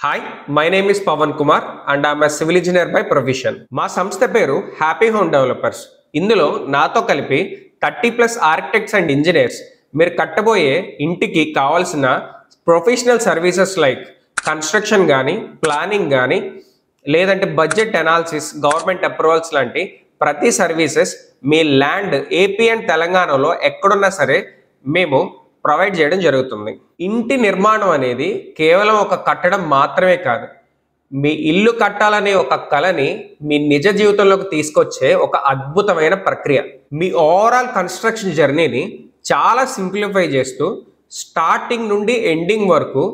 Hi, my name is Pavan Kumar and I'm a civil engineer by profession. మా సంస్థ పేరు happy home developers. ఇందులో నాతో కలిపి 30+ ఆర్కిటెక్ట్స్ అండ్ ఇంజనీర్స్ మీరు కట్టబోయే ఇంటికి కావాల్సిన ప్రొఫెషనల్ సర్వీసెస్ లైక్ కన్స్ట్రక్షన్ కానీ, ప్లానింగ్ కానీ, లేదంటే బడ్జెట్ అనాలిసిస్, గవర్నమెంట్ అప్రూవల్స్ లాంటి ప్రతి services me land AP and తెలంగాణలో ఎక్కడున్నా సరే మేము ప్రొవైడ్ చేయడం జరుగుతుంది. ఇంటి నిర్మాణం అనేది కేవలం ఒక కట్టడం మాత్రమే కాదు, మీ ఇల్లు కట్టాలనే ఒక కళని మీ నిజ జీవితంలోకి తీసుకొచ్చే ఒక అద్భుతమైన ప్రక్రియ. మీ ఓవరాల్ కన్స్ట్రక్షన్ జర్నీని చాలా సింప్లిఫై చేస్తూ స్టార్టింగ్ నుండి ఎండింగ్ వరకు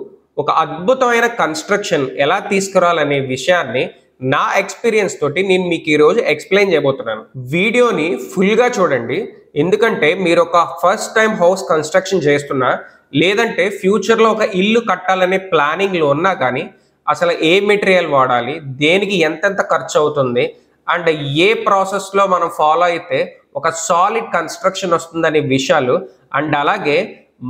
ఒక అద్భుతమైన కన్స్ట్రక్షన్ ఎలా తీసుకురావాలనే విషయాన్ని నా ఎక్స్పీరియన్స్ తోటి నేను మీకు ఈరోజు ఎక్స్ప్లెయిన్ చేయబోతున్నాను. వీడియోని ఫుల్గా చూడండి, ఎందుకంటే మీరు ఒక ఫస్ట్ టైం హౌస్ కన్స్ట్రక్షన్ చేస్తున్నా, లేదంటే ఫ్యూచర్లో ఒక ఇల్లు కట్టాలనే ప్లానింగ్లో ఉన్నా కానీ అసలు ఏ మెటీరియల్ వాడాలి, దేనికి ఎంతెంత ఖర్చు అవుతుంది, అండ్ ఏ ప్రాసెస్లో మనం ఫాలో అయితే ఒక సాలిడ్ కన్స్ట్రక్షన్ వస్తుందనే విషయాలు, అండ్ అలాగే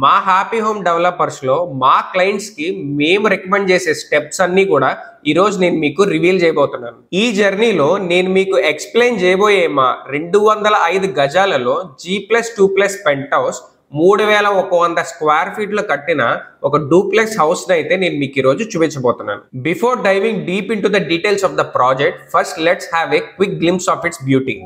మా హ్యాపీ హోమ్ డెవలపర్స్లో మా క్లయింట్స్కి మేము రికమెండ్ చేసే స్టెప్స్ అన్నీ కూడా ఈరోజు నేను మీకు రివీల్ చేయబోతున్నాను. ఈ జర్నీలో నేను మీకు ఎక్స్ప్లెయిన్ చేయబోయే మా 205 గజాలలో G+2+ పెంట్ హౌస్ 3100 స్క్వేర్ ఫీట్లో కట్టిన ఒక డూప్లెక్స్ హౌస్ అయితే నేను మీకు ఈరోజు చూపించబోతున్నాను. Before diving deep in to the details of the project, first let's have a quick glimpse of it's beauty.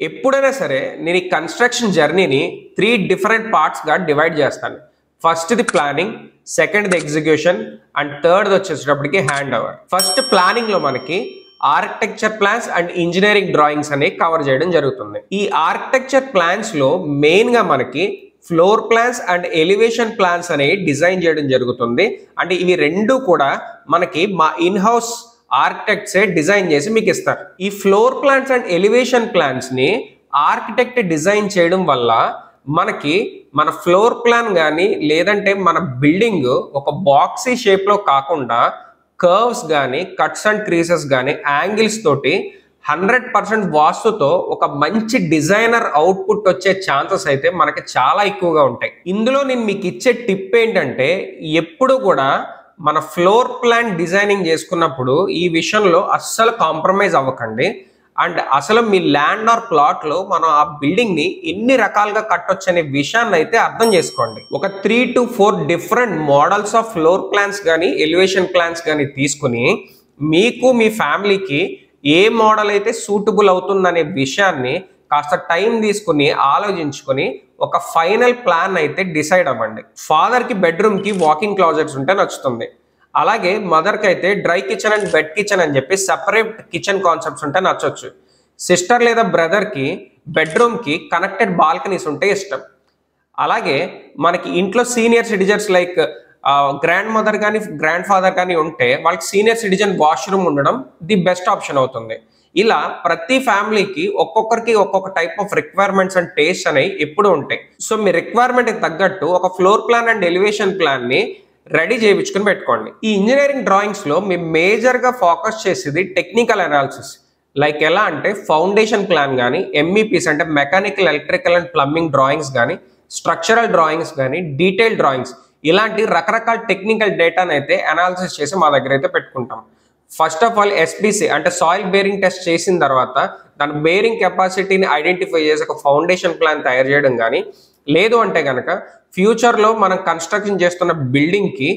ఎప్పుడైనా సరే నేను ఈ కన్స్ట్రక్షన్ జర్నీని 3 డిఫరెంట్ పార్ట్స్గా డివైడ్ చేస్తాను. ఫస్ట్ది ప్లానింగ్, సెకండ్ది ఎగ్జిక్యూషన్, అండ్ థర్డ్ది వచ్చేటప్పటికి హ్యాండ్ ఓవర్. ఫస్ట్ ప్లానింగ్లో మనకి architecture plans and engineering drawings అనేవి కవర్ చేయడం జరుగుతుంది. ఈ ఆర్కిటెక్చర్ ప్లాన్స్లో మెయిన్గా మనకి floor plans and elevation plans అనేవి డిజైన్ చేయడం జరుగుతుంది. అంటే ఇవి రెండు కూడా మనకి మా ఇన్ హౌస్ ఆర్కిటెక్ట్సే డిజైన్ చేసి మీకు ఇస్తారు. ఈ ఫ్లోర్ ప్లాన్స్ అండ్ ఎలివేషన్ ప్లాన్స్ని ఆర్కిటెక్ట్ డిజైన్ చేయడం వల్ల మనకి మన ఫ్లోర్ ప్లాన్ కానీ, లేదంటే మన బిల్డింగ్ ఒక బాక్సీ షేప్లో కాకుండా కర్వ్స్ కానీ, కట్స్ అండ్ క్రీసెస్ కానీ, యాంగిల్స్ తోటి 100% వాస్తుతో ఒక మంచి డిజైనర్ అవుట్పుట్ వచ్చే ఛాన్సెస్ అయితే మనకి చాలా ఎక్కువగా ఉంటాయి. ఇందులో నేను మీకు ఇచ్చే టిప్ ఏంటంటే, ఎప్పుడు కూడా మన ఫ్లోర్ ప్లాన్ డిజైనింగ్ చేసుకున్నప్పుడు ఈ విషయంలో అస్సలు కాంప్రమైజ్ అవ్వకండి. అండ్ అసలు మీ ల్యాండ్ ఆర్ ప్లాట్లో మనం ఆ బిల్డింగ్ని ఎన్ని రకాలుగా కట్టొచ్చు అనే విషయాన్ని అయితే అర్థం చేసుకోండి. ఒక 3 to 4 different models of floor plans కానీ, ఎలివేషన్ ప్లాన్స్ కానీ తీసుకుని మీకు మీ ఫ్యామిలీకి ఏ మోడల్ అయితే సూటబుల్ అవుతుందనే విషయాన్ని కాస్త టైం తీసుకుని ఆలోచించుకొని ఒక ఫైనల్ ప్లాన్ అయితే డిసైడ్ అవ్వండి. ఫాదర్కి బెడ్రూమ్కి వాకింగ్ క్లాజెట్స్ ఉంటే నచ్చుతుంది. అలాగే మదర్కి అయితే dry kitchen and bed kitchen అని చెప్పి సెపరేట్ కిచెన్ కాన్సెప్ట్స్ ఉంటే నచ్చొచ్చు. సిస్టర్ లేదా బ్రదర్కి బెడ్రూమ్కి కనెక్టెడ్ బాల్కనీస్ ఉంటే ఇష్టం. అలాగే మనకి ఇంట్లో senior citizens like grandmother కానీ గ్రాండ్ ఫాదర్ కానీ ఉంటే వాళ్ళకి సీనియర్ సిటిజన్ వాష్రూమ్ ఉండడం ది బెస్ట్ ఆప్షన్ అవుతుంది. ఇలా ప్రతి ఫ్యామిలీకి ఒక్కొక్కరికి ఒక్కొక్క type of requirements and taste అనేవి ఎప్పుడు ఉంటాయి. సో మీ రిక్వైర్మెంట్కి తగ్గట్టు ఒక ఫ్లోర్ ప్లాన్ అండ్ ఎలివేషన్ ప్లాన్ని రెడీ చేయించుకుని పెట్టుకోండి. ఈ ఇంజనీరింగ్ డ్రాయింగ్స్లో మేము మేజర్గా ఫోకస్ చేసేది టెక్నికల్ అనాలిసిస్. లైక్ ఎలా అంటే ఫౌండేషన్ ప్లాన్ కానీ, ఎంఈపీస్ అంటే mechanical, electrical and plumbing drawings కానీ, స్ట్రక్చరల్ డ్రాయింగ్స్ కానీ, డీటెయిల్ డ్రాయింగ్స్, ఇలాంటి రకరకాల టెక్నికల్ డేటాను అయితే అనాలిసిస్ చేసి మా దగ్గర అయితే పెట్టుకుంటాం. ఫస్ట్ ఆఫ్ ఆల్ ఎస్బీసీ అంటే సాయిల్ బేరింగ్ టెస్ట్ చేసిన తర్వాత దాని బేరింగ్ కెపాసిటీని ఐడెంటిఫై చేసి ఒక ఫౌండేషన్ ప్లాన్ తయారు చేయడం కానీ, లేదు అంటే కనుక ఫ్యూచర్లో మనం కన్స్ట్రక్షన్ చేస్తున్న బిల్డింగ్కి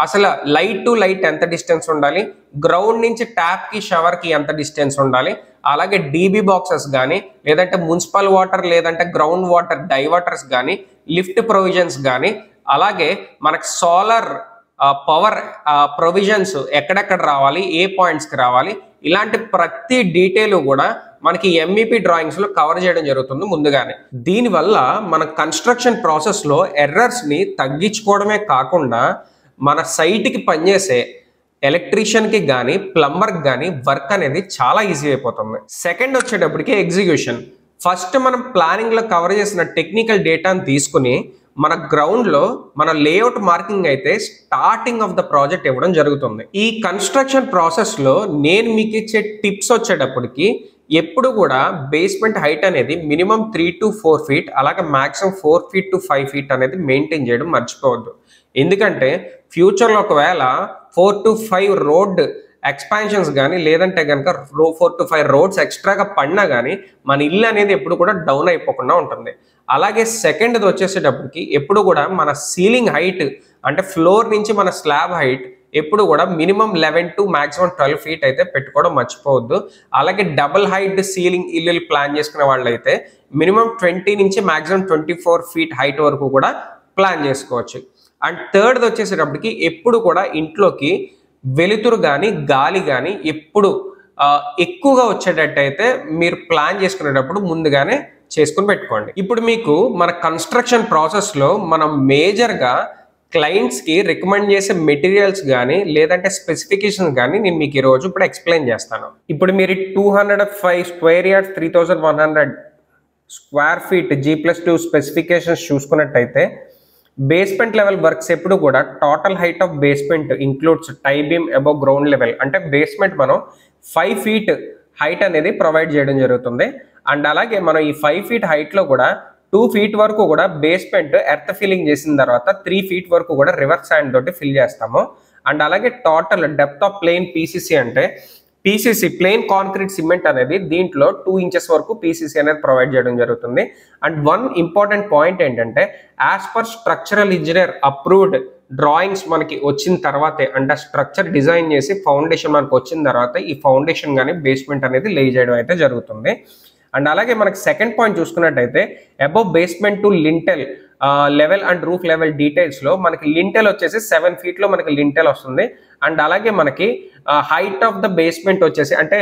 అసలు లైట్ టు లైట్ ఎంత డిస్టెన్స్ ఉండాలి, గ్రౌండ్ నుంచి ట్యాప్కి షవర్కి ఎంత డిస్టెన్స్ ఉండాలి, అలాగే డీబీ బాక్సెస్ కానీ, లేదంటే మున్సిపల్ వాటర్ లేదంటే గ్రౌండ్ వాటర్ డైవర్టర్స్ కానీ, లిఫ్ట్ ప్రొవిజన్స్ కానీ, అలాగే మనకు సోలార్ పవర్ ప్రొవిజన్స్ ఎక్కడెక్కడ రావాలి, ఏ పాయింట్స్కి రావాలి, ఇలాంటి ప్రతి డీటెయిల్ కూడా మనకి ఎంఈపీ డ్రాయింగ్స్లో కవర్ చేయడం జరుగుతుంది ముందుగానే. దీనివల్ల మన కన్స్ట్రక్షన్ ప్రాసెస్లో ఎర్రర్స్ని తగ్గించుకోవడమే కాకుండా మన సైట్కి పనిచేసే ఎలక్ట్రీషియన్కి కానీ ప్లంబర్కి కానీ వర్క్ అనేది చాలా ఈజీ అయిపోతుంది. సెకండ్ వచ్చేటప్పటికి ఎగ్జిక్యూషన్. ఫస్ట్ మనం ప్లానింగ్లో కవర్ చేసిన టెక్నికల్ డేటాను తీసుకుని మన గ్రౌండ్లో మన లేఅవుట్ మార్కింగ్ అయితే స్టార్టింగ్ ఆఫ్ ద ప్రాజెక్ట్ ఇవ్వడం జరుగుతుంది. ఈ కన్స్ట్రక్షన్ ప్రాసెస్లో నేను మీకు ఇచ్చే టిప్స్ వచ్చేటప్పటికి ఎప్పుడు కూడా బేస్మెంట్ హైట్ అనేది మినిమం 3 to 4 feet, అలాగే మ్యాక్సిమం 4 feet to 5 feet అనేది మెయింటైన్ చేయడం మర్చిపోవద్దు. ఎందుకంటే ఫ్యూచర్లో ఒకవేళ 4 to 5 రోడ్ ఎక్స్పాన్షన్స్ కానీ, లేదంటే కనుక 4 to 5 రోడ్స్ ఎక్స్ట్రాగా పడినా కానీ మన ఇల్లు అనేది ఎప్పుడు కూడా డౌన్ అయిపోకుండా ఉంటుంది. అలాగే సెకండ్ది వచ్చేసేటప్పటికి ఎప్పుడు కూడా మన సీలింగ్ హైట్ అంటే ఫ్లోర్ నుంచి మన స్లాబ్ హైట్ ఎప్పుడు కూడా మినిమం 11 to maximum 12 feet అయితే పెట్టుకోవడం మర్చిపోవద్దు. అలాగే డబుల్ హైట్ సీలింగ్ ఇల్లు ప్లాన్ చేసుకునే వాళ్ళు అయితే మినిమం 20 నుంచి maximum 24 feet హైట్ వరకు కూడా ప్లాన్ చేసుకోవచ్చు. అండ్ థర్డ్ది వచ్చేసేటప్పటికి ఎప్పుడు కూడా ఇంట్లోకి వెలుతురు కానీ గాలి కానీ ఎప్పుడు ఎక్కువగా వచ్చేటట్టయితే మీరు ప్లాన్ చేసుకునేటప్పుడు ముందుగానే చేసుకుని పెట్టుకోండి. ఇప్పుడు మీకు మన కన్స్ట్రక్షన్ ప్రాసెస్లో మనం మేజర్గా క్లయింట్స్కి రికమెండ్ చేసే మెటీరియల్స్ కానీ, లేదంటే స్పెసిఫికేషన్స్ కానీ నేను మీకు ఈరోజు ఇప్పుడు ఎక్స్ప్లెయిన్ చేస్తాను. ఇప్పుడు మీరు 205 square yards 3100 square feet G+2 specifications చూసుకున్నట్టయితే బేస్మెంట్ లెవెల్ వర్క్స్ ఎప్పుడు కూడా total height of basement includes tie beam above ground level. అంటే బేస్మెంట్ మనం 5 feet హైట్ అనేది ప్రొవైడ్ చేయడం జరుగుతుంది. అండ్ అలాగే మనం ఈ 5 feet హైట్లో కూడా 2 feet వరకు కూడా బేస్మెంట్ ఎర్త్ ఫిల్లింగ్ చేసిన తర్వాత 3 feet వరకు కూడా రివర్స్ శాండ్ తోటి ఫిల్ చేస్తాము. అండ్ అలాగే total depth of plain PCC అంటే పీసీసీ ప్లెయిన్ కాంక్రీట్ సిమెంట్ అనేది దీంట్లో 2 inches వరకు పీసీసీ అనేది ప్రొవైడ్ చేయడం జరుగుతుంది. అండ్ వన్ ఇంపార్టెంట్ పాయింట్ ఏంటంటే as per structural engineer approved drawings మనకి వచ్చిన తర్వాతే, అంటే స్ట్రక్చర్ డిజైన్ చేసి ఫౌండేషన్ మనకు వచ్చిన తర్వాత ఈ ఫౌండేషన్ కానీ బేస్మెంట్ అనేది లే చేయడం అయితే జరుగుతుంది. అండ్ అలాగే మనకి సెకండ్ పాయింట్ చూసుకున్నట్టయితే above basement to lintel level and roof level డీటెయిల్స్లో మనకి లింటెల్ వచ్చేసి 7 feet మనకి లింటెల్ వస్తుంది. అండ్ అలాగే మనకి హైట్ ఆఫ్ ద బేస్మెంట్ వచ్చేసి అంటే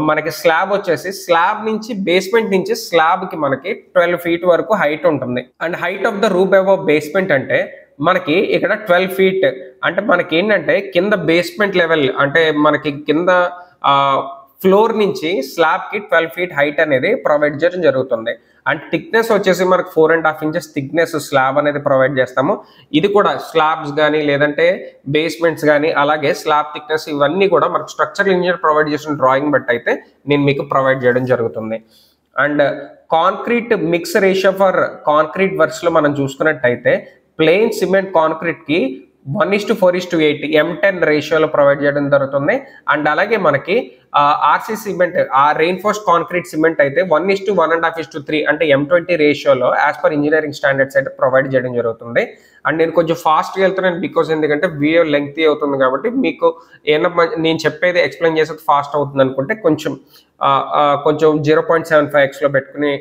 మనకి స్లాబ్ వచ్చేసి స్లాబ్ నుంచి బేస్మెంట్ నుంచి స్లాబ్కి మనకి 12 feet వరకు హైట్ ఉంటుంది. And height of the roof above basement అంటే మనకి ఇక్కడ 12 feet. అంటే మనకి ఏంటంటే కింద బేస్మెంట్ లెవెల్ అంటే మనకి కింద ఫ్లోర్ నుంచి స్లాబ్కి 12 feet హైట్ అనేది ప్రొవైడ్ చేయడం జరుగుతుంది. అండ్ థిక్నెస్ వచ్చేసి మనకు 4.5 inches థిక్నెస్ స్లాబ్ అనేది ప్రొవైడ్ చేస్తాము. ఇది కూడా స్లాబ్స్ కానీ లేదంటే బేస్మెంట్స్ కానీ అలాగే స్లాబ్ థిక్నెస్ ఇవన్నీ కూడా మనకు స్ట్రక్చరల్ ఇంజనీర్ ప్రొవైడ్ చేసిన డ్రాయింగ్ బట్టి అయితే నేను మీకు ప్రొవైడ్ చేయడం జరుగుతుంది. And concrete mix ratio for concrete వర్క్స్లో మనం చూసుకున్నట్టయితే ప్లెయిన్ సిమెంట్ కాంక్రీట్కి 1:4:8 M10 రేషియోలో ప్రొవైడ్ చేయడం జరుగుతుంది. అండ్ అలాగే మనకి ఆర్సీ సిమెంట్, ఆ రెయిన్ఫోర్స్ కాంక్రీట్ సిమెంట్ అయితే 1:1.5:3 అంటే M20 రేషియోలో యాజ్ పర్ ఇంజనీరింగ్ స్టాండర్డ్స్ అయితే ప్రొవైడ్ చేయడం జరుగుతుంది. అండ్ నేను కొంచెం ఫాస్ట్గా వెళ్తున్నాను బికాస్ ఎందుకంటే వీడియో లెంగ్తీ అవుతుంది కాబట్టి మీకు ఏమన్నా నేను చెప్పేది ఎక్స్ప్లెయిన్ చేసేది ఫాస్ట్ అవుతుంది అనుకుంటే కొంచెం 0.75x పెట్టుకుని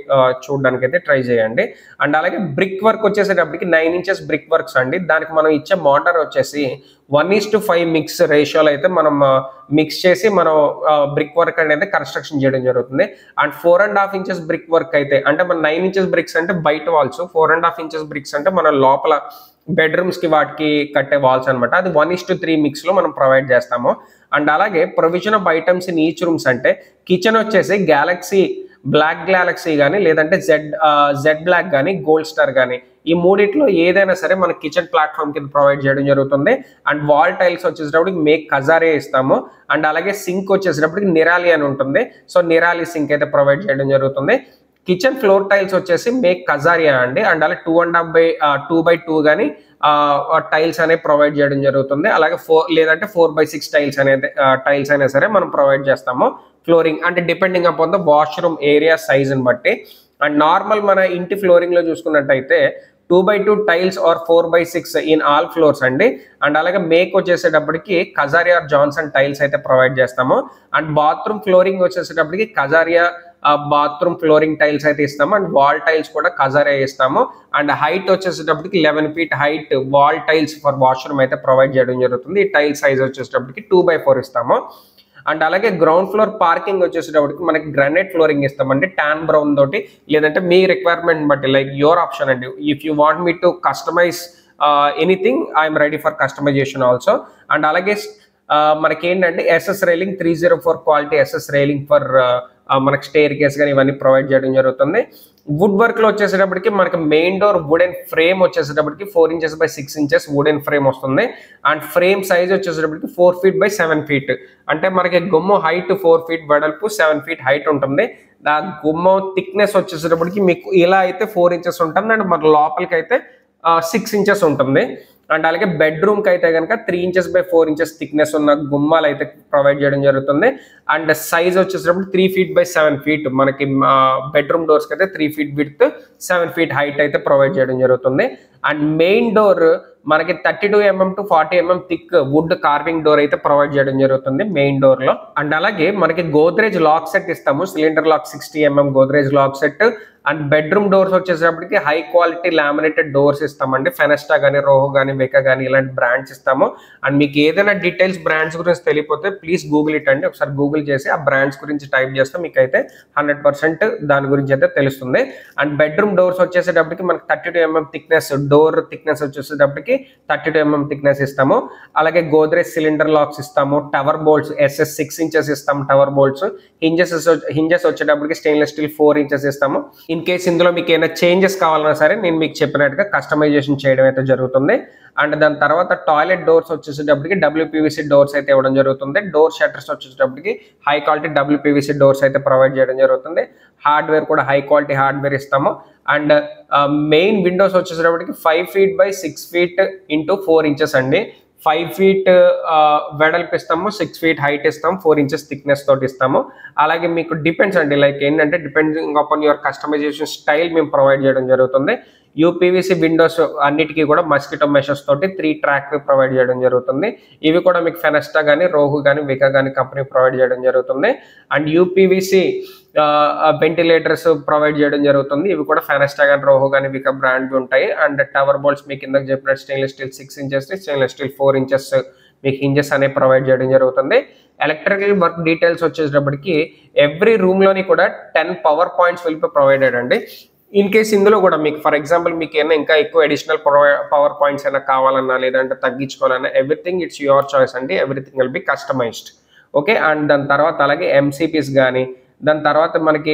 చూడడానికి అయితే ట్రై చేయండి. అండ్ అలాగే బ్రిక్ వర్క్ వచ్చేసేటప్పటికి 9 ఇంచెస్ బ్రిక్ వర్క్స్ అండి. దానికి మనం ఇచ్చే మోటార్ వచ్చేసి 1:5 మిక్స్ రేషియోలో అయితే మనం మిక్స్ చేసి మనం బ్రిక్ వర్క్ అనేది కన్స్ట్రక్షన్ చేయడం జరుగుతుంది. అండ్ 4.5 ఇంచెస్ బ్రిక్ వర్క్ అయితే అంటే మన 9 ఇంచెస్ బ్రిక్స్ అంటే బయట వాల్స్, 4.5 ఇంచెస్ బ్రిక్స్ అంటే మన లోపల బెడ్రూమ్స్ కి వాటికి కట్టే వాల్స్ అనమాట. అది 1:3 మిక్స్ లో మనం ప్రొవైడ్ చేస్తాము. అండ్ అలాగే provision of items in each rooms అంటే కిచెన్ వచ్చేసి బ్లాక్ గ్యాలక్సీ కానీ లేదంటే జెడ్ బ్లాక్ కానీ గోల్డ్ స్టార్ కానీ ఈ మూడిట్లో ఏదైనా సరే మన కిచెన్ ప్లాట్ఫామ్ కింద ప్రొవైడ్ చేయడం జరుగుతుంది. అండ్ వాల్ టైల్స్ వచ్చేటప్పటికి మేక్ కజారే ఇస్తాము. అండ్ అలాగే సింక్ వచ్చేటప్పటికి నిరాలి అని ఉంటుంది. సో నిరాలి సింక్ అయితే ప్రొవైడ్ చేయడం జరుగుతుంది. కిచెన్ ఫ్లోర్ టైల్స్ వచ్చేసి మేక్ కజారియా అండి. అండ్ అలాగే 2.5/2 కానీ టైల్స్ అనేవి ప్రొవైడ్ చేయడం జరుగుతుంది. అలాగే 4/6 టైల్స్ అయినా సరే మనం ప్రొవైడ్ చేస్తాము. ఫ్లోరింగ్ అంటే depending upon the washroom area size ని బట్టి. అండ్ నార్మల్ మన ఇంటి ఫ్లోరింగ్ లో చూసుకున్నట్టయితే 2/2 tiles or 4/6 in all floors అండి. అండ్ అలాగే మేక్ వచ్చేసేటప్పటికి కజారియా జాన్సన్ టైల్స్ అయితే ప్రొవైడ్ చేస్తాము. అండ్ బాత్రూమ్ ఫ్లోరింగ్ వచ్చేసేటప్పటికి కజారియా బాత్రూమ్ ఫ్లోరింగ్ టైల్స్ అయితే ఇస్తాము. అండ్ వాల్ టైల్స్ కూడా కజారియా ఇస్తాము. అండ్ హైట్ వచ్చేసేటప్పటికి 11 feet height wall tiles for washroom అయితే ప్రొవైడ్ చేయడం జరుగుతుంది. ఈ టైల్ సైజ్ వచ్చేసేటప్పటికి 2/4 ఇస్తాము. అండ్ అలాగే గ్రౌండ్ ఫ్లోర్ పార్కింగ్ వచ్చేసేటప్పటికి మనకి గ్రానైట్ ఫ్లోరింగ్ ఇస్తామండి టాన్ బ్రౌన్ తోటి, లేదంటే మీ రిక్వైర్మెంట్ బట్టి లైక్ యువర్ ఆప్షన్ అండి. If you want me to customize anything I'm ready for customization also. And అలాగే మనకి ఏంటంటే SS railing 304 quality SS railing for మనకి స్టేర్ కేస్ కానీ ఇవన్నీ ప్రొవైడ్ చేయడం జరుగుతుంది. వుడ్ వర్క్ లో వచ్చేసేటప్పటికి మనకి మెయిన్ డోర్ వుడెన్ ఫ్రేమ్ వచ్చేసేటప్పటికి 4 inches by 6 inches wooden frame వస్తుంది. అండ్ ఫ్రేమ్ సైజ్ వచ్చేసేటప్పటికి 4 feet by 7 feet అంటే మనకి గుమ్మం హైట్ 4 feet వెడల్పు 7 feet హైట్ ఉంటుంది. ఆ గుమ్మం థిక్నెస్ వచ్చేసేటప్పటికి మీకు ఇలా అయితే 4 inches ఉంటుంది. అండ్ మన లోపలికి అయితే 6 inches ఉంటుంది. అండ్ అలాగే బెడ్రూమ్ కి అయితే కనుక 3 inches by 4 inches థిక్నెస్ ఉన్న గుమ్మాలు అయితే ప్రొవైడ్ చేయడం జరుగుతుంది. అండ్ సైజ్ వచ్చేటప్పుడు 3 feet by 7 feet మనకి బెడ్రూమ్ డోర్స్ కి అయితే 3 feet విడ్త్ 7 feet హైట్ అయితే ప్రొవైడ్ చేయడం జరుగుతుంది. అండ్ మెయిన్ డోర్ మనకి 32 mm to 40 mm thick wood carving door అయితే ప్రొవైడ్ చేయడం జరుగుతుంది మెయిన్ డోర్ లో. అండ్ అలాగే మనకి గోద్రేజ్ లాక్ సెట్ ఇస్తాము. Cylinder lock 60 mm Godrej lock set. And bedroom doors వచ్చేటప్పటికి హై క్వాలిటీ లామినేటెడ్ డోర్స్ ఇస్తామండి. ఫెనెస్టా కానీ రోహో కానీ వెకా కానీ ఇలాంటి బ్రాండ్స్ ఇస్తాము. అండ్ మీకు ఏదైనా డీటెయిల్స్ బ్రాండ్స్ గురించి తెలియకపోతే ప్లీజ్ గూగుల్ ఇట్ అండి. ఒకసారి గూగుల్ చేసి ఆ బ్రాండ్స్ గురించి టైప్ చేస్తే మీకు అయితే 100% దాని గురించి అయితే తెలుస్తుంది. అండ్ బెడ్రూమ్ డోర్స్ వచ్చేసేటప్పటికి మనకి 32 mm థిక్నెస్ డోర్ థిక్నెస్ వచ్చేసేటప్పటికి 32 mm థిక్నెస్ ఇస్తాము. అలాగే గోద్రేజ్ సిలిండర్ లాక్స్ ఇస్తాము. టవర్ బోల్ట్స్ SS 6 inches ఇస్తాము. టవర్ బోల్ట్స్ హింజెస్ వచ్చేటప్పటికి స్టెయిన్లెస్ స్టీల్ 4 inches ఇస్తాము. ఇన్ కేస్ ఇందులో మీకు ఏమైనా చేంజెస్ కావాలన్నా సరే నేను మీకు చెప్పినట్టుగా కస్టమైజేషన్ చేయడం అయితే జరుగుతుంది. అండ్ దాని తర్వాత టాయిలెట్ డోర్స్ వచ్చేసేటప్పటికి WPVC డోర్స్ అయితే ఇవ్వడం జరుగుతుంది. డోర్ షట్టర్స్ వచ్చేటప్పటికి హై క్వాలిటీ WPVC డోర్స్ అయితే ప్రొవైడ్ చేయడం జరుగుతుంది. హార్డ్వేర్ కూడా హై క్వాలిటీ హార్డ్వేర్ ఇస్తాము. అండ్ మెయిన్ విండోస్ వచ్చేసేటప్పటికి 5 feet by 6 feet into 4 inches అండి. 5 feet వెడల్పు ఇస్తాము, 6 feet హైట్ ఇస్తాము, 4 inches థిక్నెస్ తోటి ఇస్తాము. అలాగే మీకు డిపెండ్స్ అండి లైక్ ఏంటంటే depending upon your customization style మేము ప్రొవైడ్ చేయడం జరుగుతుంది. UPVC విండోస్ అన్నిటికీ కూడా మస్కిటో మెషెస్ తోటి 3 track ప్రొవైడ్ చేయడం జరుగుతుంది. ఇవి కూడా మీకు ఫెనెస్టా కానీ రోహు కానీ వికా కానీ కంపెనీ ప్రొవైడ్ చేయడం జరుగుతుంది. అండ్ UPVC వెంటిలేటర్స్ ప్రొవైడ్ చేయడం జరుగుతుంది. ఇవి కూడా ఫెనెస్టా కానీ రోహో కానీ వికా బ్రాండ్ ఉంటాయి. అండ్ టవర్ బోల్ట్స్ మీకు కింద చెప్పినట్టు stainless steel 6 inches stainless steel 4 inches మీకు హింజెస్ అనేవి ప్రొవైడ్ చేయడం జరుగుతుంది. ఎలక్ట్రికల్ వర్క్ డీటెయిల్స్ వచ్చేటప్పటికి ఎవ్రీ రూమ్ లోని కూడా 10 power points will be provided అండి. ఇన్ కేస్ ఇందులో కూడా మీకు ఫర్ ఎగ్జాంపుల్ మీకు ఏమైనా ఇంకా ఎక్కువ అడిషనల్ పవర్ పాయింట్స్ అయినా కావాలన్నా లేదంటే తగ్గించుకోవాలన్నా ఎవ్రీథింగ్ ఇట్స్ యువర్ చాయిస్ అండి. Everything will be customized. Okay. And దాని తర్వాత అలాగే MCPs కానీ దాని తర్వాత మనకి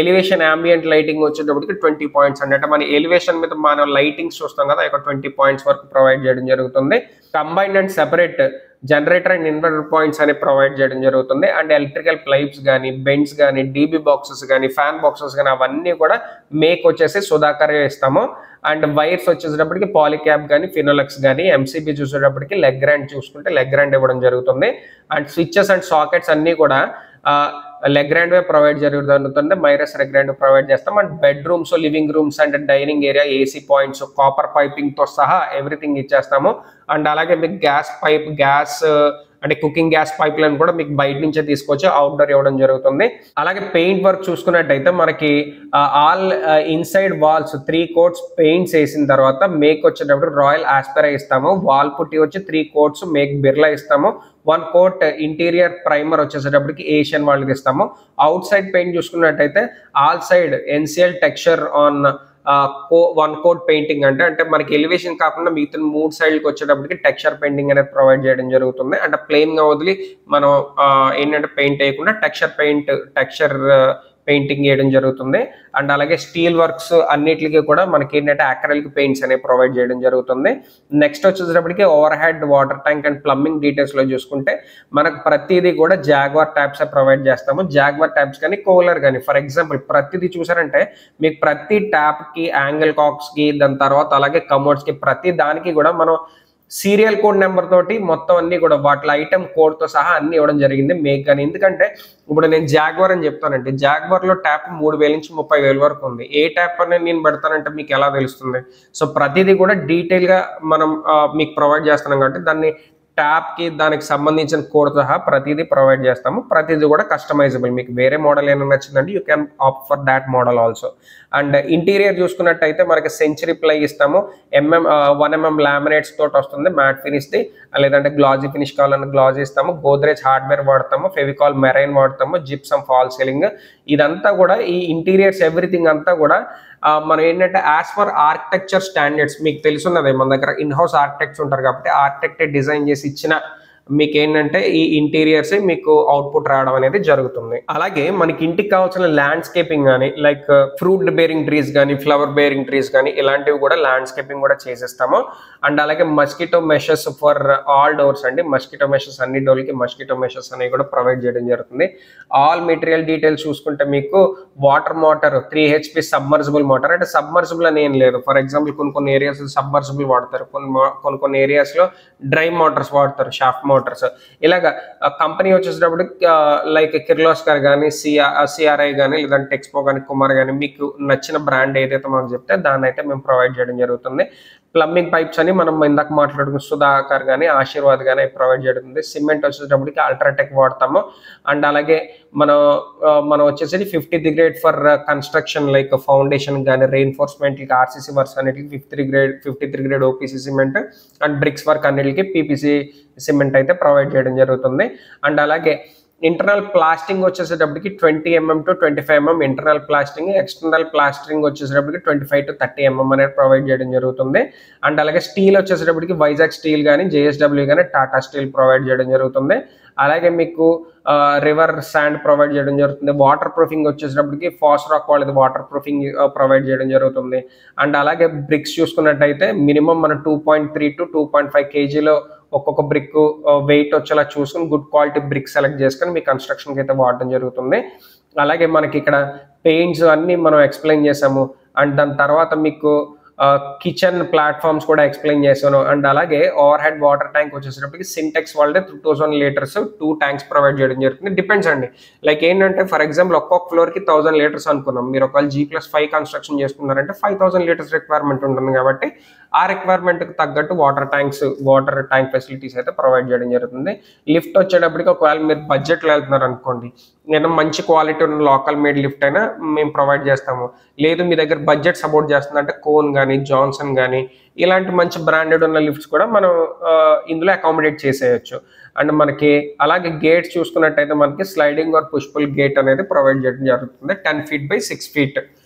ఎలివేషన్ ambient లైటింగ్ వచ్చేటప్పటికి 20 points అండి. అంటే మన ఎలివేషన్ మీద మనం లైటింగ్స్ చూస్తాం కదా ఇక్కడ 20 points వరకు ప్రొవైడ్ చేయడం జరుగుతుంది. Combined and separate generator and inverter points అని ప్రొవైడ్ చేయడం జరుగుతుంది. అండ్ ఎలక్ట్రికల్ పైప్స్ కానీ బెండ్స్ కానీ DB బాక్సెస్ కానీ ఫ్యాన్ బాక్సెస్ కానీ అవన్నీ కూడా మేక్ వచ్చేసి సుధాకర్ ఇస్తాము. అండ్ వైర్స్ వచ్చేటప్పటికి పాలిక్యాప్ కానీ ఫినోలెక్స్ కానీ MCB చూసేటప్పటికి లెగ్ గ్రాండ్ చూసుకుంటే లెగ్ గ్రాండ్ ఇవ్వడం జరుగుతుంది. అండ్ స్విచ్చెస్ అండ్ సాకెట్స్ అన్నీ కూడా లెగ్రాండ్ వే ప్రొవైడ్ జరుగుతుంది, మైరస్ లెగ్రాండ్ ప్రొవైడ్ చేస్తాం. And bedrooms, living rooms and dining area, AC points, copper పైపింగ్తో సహా ఎవ్రీథింగ్ ఇచ్చేస్తాము. అండ్ అలాగే మీకు గ్యాస్ అంటే కుకింగ్ గ్యాస్ పైప్ లైన్ కూడా మీకు బయట నుంచే తీసుకొచ్చి అవుట్డోర్ ఇవ్వడం జరుగుతుంది. అలాగే పెయింట్ వర్క్ చూసుకున్నట్టయితే మనకి all inside walls 3 coats paints వేసిన తర్వాత మేక్ వచ్చేటప్పుడు రాయల్ ఆస్పెరా ఇస్తాము. వాల్ పుట్టి వచ్చి 3 coats మేక్ బిర్లా ఇస్తాము. 1 coat ఇంటీరియర్ ప్రైమర్ వచ్చేసేటప్పటికి ఏషియన్ వాళ్ళకి ఇస్తాము. అవుట్ సైడ్ పెయింట్ చూసుకున్నట్టయితే all side NCL texture on 1 coat painting అంటే మనకి ఎలివేషన్ కాకుండా మిగతా 3 సైడ్కి వచ్చేటప్పటికి టెక్స్చర్ పెయింటింగ్ అనేది ప్రొవైడ్ చేయడం జరుగుతుంది. అంటే ప్లెయిన్ గా వదిలి మనం ఏంటంటే పెయింట్ వేయకుండా టెక్స్చర్ పెయింటింగ్ చేయడం జరుగుతుంది. అండ్ అలాగే స్టీల్ వర్క్స్ అన్నిటికీ కూడా మనకి ఏంటంటే అక్రిలిక్ పెయింట్స్ అనేవి ప్రొవైడ్ చేయడం జరుగుతుంది. నెక్స్ట్ వచ్చేటప్పటికి over head water tank and plumbing details లో చూసుకుంటే మనకు ప్రతిదీ కూడా జాగ్వార్ ట్యాప్స్ ప్రొవైడ్ చేస్తాము. జాగ్వార్ ట్యాప్స్ కానీ కూలర్ కానీ ఫర్ ఎగ్జాంపుల్ ప్రతిదీ చూసారంటే మీకు ప్రతి ట్యాప్ కి, యాంగిల్ కాక్స్ కి, దాని తర్వాత అలాగే కమోడ్స్ కి ప్రతి దానికి కూడా మనం సీరియల్ కోడ్ నెంబర్ తోటి మొత్తం అన్ని కూడా వాటి ఐటమ్ కోడ్ తో సహా అన్ని ఇవ్వడం జరిగింది మేక్ అని. ఎందుకంటే ఇప్పుడు నేను జాగ్వార్ అని చెప్తానంటే జాగ్వార్ లో ట్యాప్ 3,000 నుంచి 30,000 వరకు ఉంది. ఏ ట్యాప్ అనేది నేను పెడతానంటే మీకు ఎలా తెలుస్తుంది? సో ప్రతిదీ కూడా డీటెయిల్ గా మనం మీకు ప్రొవైడ్ చేస్తున్నాం కాబట్టి దాన్ని ట్యాప్ కి దానికి సంబంధించిన కోడ్ సహా ప్రతిదీ ప్రొవైడ్ చేస్తాము. ప్రతిదీ కూడా కస్టమైజబుల్. మీకు వేరే మోడల్ ఏమైనా నచ్చిందంటే you can opt for that model also. And interior చూసుకున్నట్టయితే మనకి సెంచరీ ప్లై ఇస్తాము. 1 mm లామినేట్స్ తోటి వస్తుంది మ్యాట్ ఫినిష్ ది, లేదంటే గ్లాజీ ఫినిష్ కావాలన్నా గ్లాజీ ఇస్తాము. గోద్రేజ్ హార్డ్వేర్ వాడతాము, ఫెవికాల్ మెరైన్ వాడతాము, జిప్సమ్ ఫాల్ సీలింగ్. ఇదంతా కూడా ఈ ఇంటీరియర్స్ ఎవ్రీథింగ్ అంతా కూడా మనం ఏంటంటే యాజ్ పర్ ఆర్కిటెక్చర్ స్టాండర్డ్స్ మీకు తెలుసున్నదే, మన దగ్గర ఇన్ హౌస్ ఆర్కిటెక్ట్స్ ఉంటారు కాబట్టి ఆర్కిటెక్ట్ డిజైన్ చేసి ఇచ్చిన మీకు ఏంటంటే ఈ ఇంటీరియర్స్ మీకు అవుట్పుట్ రావడం అనేది జరుగుతుంది. అలాగే మనకి ఇంటికి కావాల్సిన ల్యాండ్స్కేపింగ్ కానీ లైక్ ఫ్రూట్ బేరింగ్ ట్రీస్ కానీ, ఫ్లవర్ బేరింగ్ ట్రీస్ కానీ ఇలాంటివి కూడా ల్యాండ్స్కేపింగ్ కూడా చేసేస్తాము. అండ్ అలాగే mosquito meshes for all doors అండి. మస్కిటో మెషెస్ అన్ని డోర్లకి మస్కిటో మెషెస్ అనేవి కూడా ప్రొవైడ్ చేయడం జరుగుతుంది. ఆల్ మెటీరియల్ డీటెయిల్స్ చూసుకుంటే మీకు water motor 3 HP submersible motor. అంటే సబ్మర్సిబుల్ అని ఏం లేదు. ఫర్ ఎగ్జాంపుల్ కొన్ని ఏరియాస్ సబ్మర్సిబుల్ వాడతారు, కొన్ని ఏరియాస్ లో డ్రై మోటార్స్ వాడతారు, షాఫ్ట్ మోటార్స్. ఇలాగా కంపెనీ వచ్చేటప్పుడు లైక్ కిర్లోస్కర్ కానీ, సిఆర్ఐ కానీ, లేదంటే టెక్స్పో కానీ, కుమార్ కానీ మీకు నచ్చిన బ్రాండ్ ఏదైతే మనకు చెప్తే దాన్ని అయితే మేము ప్రొవైడ్ చేయడం జరుగుతుంది. ప్లంబింగ్ పైప్స్ అని మనం ఇందాక మాట్లాడుకున్న సుధాకర్ కానీ, ఆశీర్వాద్ కానీ ప్రొవైడ్ చేయడం. సిమెంట్ వచ్చేటప్పటికి అల్ట్రాటెక్ వాడతాము. అండ్ అలాగే మనం వచ్చేసి 50th grade for construction like foundation కానీ, రెయిన్ఫోర్స్మెంట్ ఆర్సీసీ వర్క్స్ అన్నిటికి 53 grade OPC cement and bricks work అన్నిటికి పీపీసీ సిమెంట్ అయితే ప్రొవైడ్ చేయడం జరుగుతుంది. అండ్ అలాగే ఇంటర్నల్ ప్లాస్టింగ్ వచ్చేసేటప్పటికి 20 mm to 25 mm internal plastering, external plastering వచ్చేసేటప్పటికి 25 to 30 mm అనేది ప్రొవైడ్ చేయడం జరుగుతుంది. అండ్ అలాగే స్టీల్ వచ్చేసేటప్పటికి వైజాగ్ స్టీల్ కానీ, జేఎస్డబ్ల్యూ కానీ, టాటా స్టీల్ ప్రొవైడ్ చేయడం జరుగుతుంది. అలాగే మీకు రివర్ శాండ్ ప్రొవైడ్ చేయడం జరుగుతుంది. వాటర్ ప్రూఫింగ్ వచ్చేసేటప్పటికి ఫాస్ట్ రాక్ వాళ్ళది వాటర్ ప్రూఫింగ్ ప్రొవైడ్ చేయడం జరుగుతుంది. అండ్ అలాగే బ్రిక్స్ చూసుకున్నట్టయితే మినిమం మనం 2.3 to 2.5 kgలో ఒక్కొక్క బ్రిక్ వెయిట్ వచ్చేలా చూసుకుని గుడ్ క్వాలిటీ బ్రిక్ సెలెక్ట్ చేసుకొని మీ కన్స్ట్రక్షన్కి అయితే వాడడం జరుగుతుంది. అలాగే మనకి ఇక్కడ పెయింట్స్ అన్ని మనం ఎక్స్ప్లెయిన్ చేసాము. అండ్ దాని తర్వాత మీకు కిచెన్ ప్లాట్ఫామ్స్ కూడా ఎక్స్ప్లెయిన్ చేశాను. అండ్ అలాగే ఓవర్ హెడ్ వాటర్ ట్యాంక్ వచ్చేసేటప్పటికి సింటెక్స్ వాళ్ళే 2000 లీటర్స్ 2 ట్యాంక్స్ ప్రొవైడ్ చేయడం జరుగుతుంది. డిపెండ్స్ అండి. లైక్ ఏంటంటే ఫర్ ఎగ్జాంపుల్ ఒక్కొక్క ఫ్లోర్కి 1000 లీటర్స్ అనుకున్నాం. మీరు ఒకవేళ G+5 కన్స్ట్రక్షన్ చేసుకున్నారంటే 5000 లీటర్స్ రిక్వైర్మెంట్ ఉంటుంది కాబట్టి ఆ రిక్వైర్మెంట్కి తగ్గట్టు వాటర్ ట్యాంక్ ఫెసిలిటీస్ అయితే ప్రొవైడ్ చేయడం జరుగుతుంది. లిఫ్ట్ వచ్చేటప్పటికి ఒకవేళ మీరు బడ్జెట్లో వెళ్తున్నారు అనుకోండి, నేను మంచి క్వాలిటీ ఉన్న లోకల్ మేడ్ లిఫ్ట్ అయినా మేము ప్రొవైడ్ చేస్తాము. లేదు మీ దగ్గర బడ్జెట్ సపోర్ట్ చేస్తుందంటే కోన్ కానీ, జాన్సన్ కానీ ఇలాంటి మంచి బ్రాండెడ్ ఉన్న లిఫ్ట్స్ కూడా మనం ఇందులో అకామిడేట్ చేసేయచ్చు. అండ్ మనకి అలాగే గేట్స్ చూసుకున్నట్టయితే మనకి స్లైడింగ్ ఆర్ పుష్పుల్ గేట్ అనేది ప్రొవైడ్ చేయడం జరుగుతుంది. 10 feet by 6 feet,